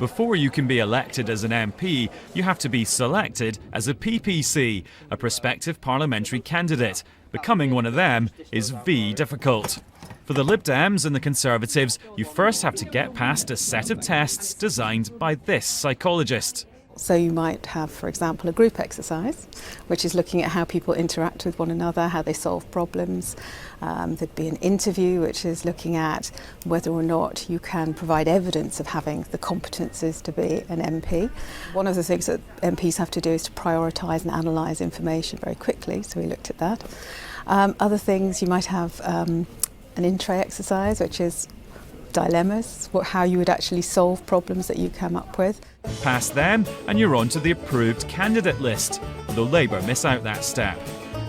Before you can be elected as an MP, you have to be selected as a PPC, a prospective parliamentary candidate. Becoming one of them is difficult. For the Lib Dems and the Conservatives, you first have to get past a set of tests designed by this psychologist. So you might have, for example, a group exercise, which is looking at how people interact with one another, how they solve problems. There'd be an interview, which is looking at whether or not you can provide evidence of having the competences to be an MP. One of the things that MPs have to do is to prioritise and analyse information very quickly, so we looked at that. Other things, you might have an in-tray exercise, which is dilemmas, how you would actually solve problems that you come up with. Pass them and you're on to the approved candidate list, although Labour miss out that step.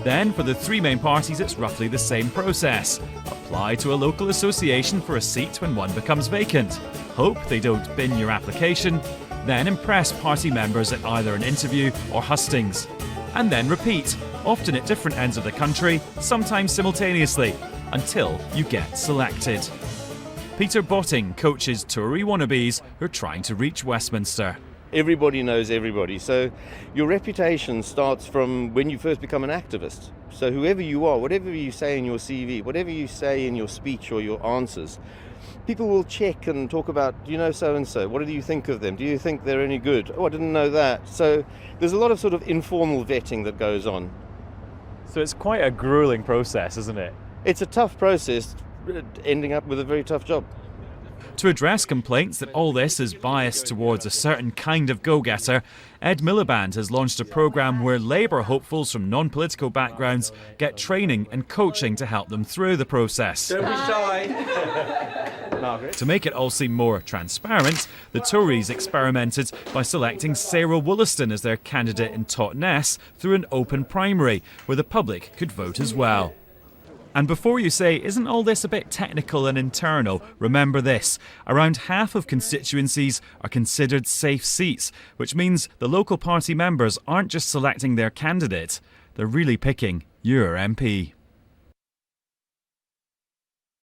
Then for the three main parties it's roughly the same process. Apply to a local association for a seat when one becomes vacant. Hope they don't bin your application. Then impress party members at either an interview or hustings. And then repeat, often at different ends of the country, sometimes simultaneously, until you get selected. Peter Botting coaches Tory wannabes who are trying to reach Westminster. Everybody knows everybody, so your reputation starts from when you first become an activist. So whoever you are, whatever you say in your CV, whatever you say in your speech or your answers, people will check and talk about, do you know so-and-so? What do you think of them? Do you think they're any good? Oh, I didn't know that. So there's a lot of sort of informal vetting that goes on. So it's quite a grueling process, isn't it? It's a tough process, ending up with a very tough job. To address complaints that all this is biased towards a certain kind of go-getter, Ed Miliband has launched a programme where Labour hopefuls from non-political backgrounds get training and coaching to help them through the process. Don't be shy. To make it all seem more transparent, the Tories experimented by selecting Sarah Wollaston as their candidate in Totnes through an open primary, where the public could vote as well. And before you say, isn't all this a bit technical and internal, remember this. Around half of constituencies are considered safe seats, which means the local party members aren't just selecting their candidate, they're really picking your MP.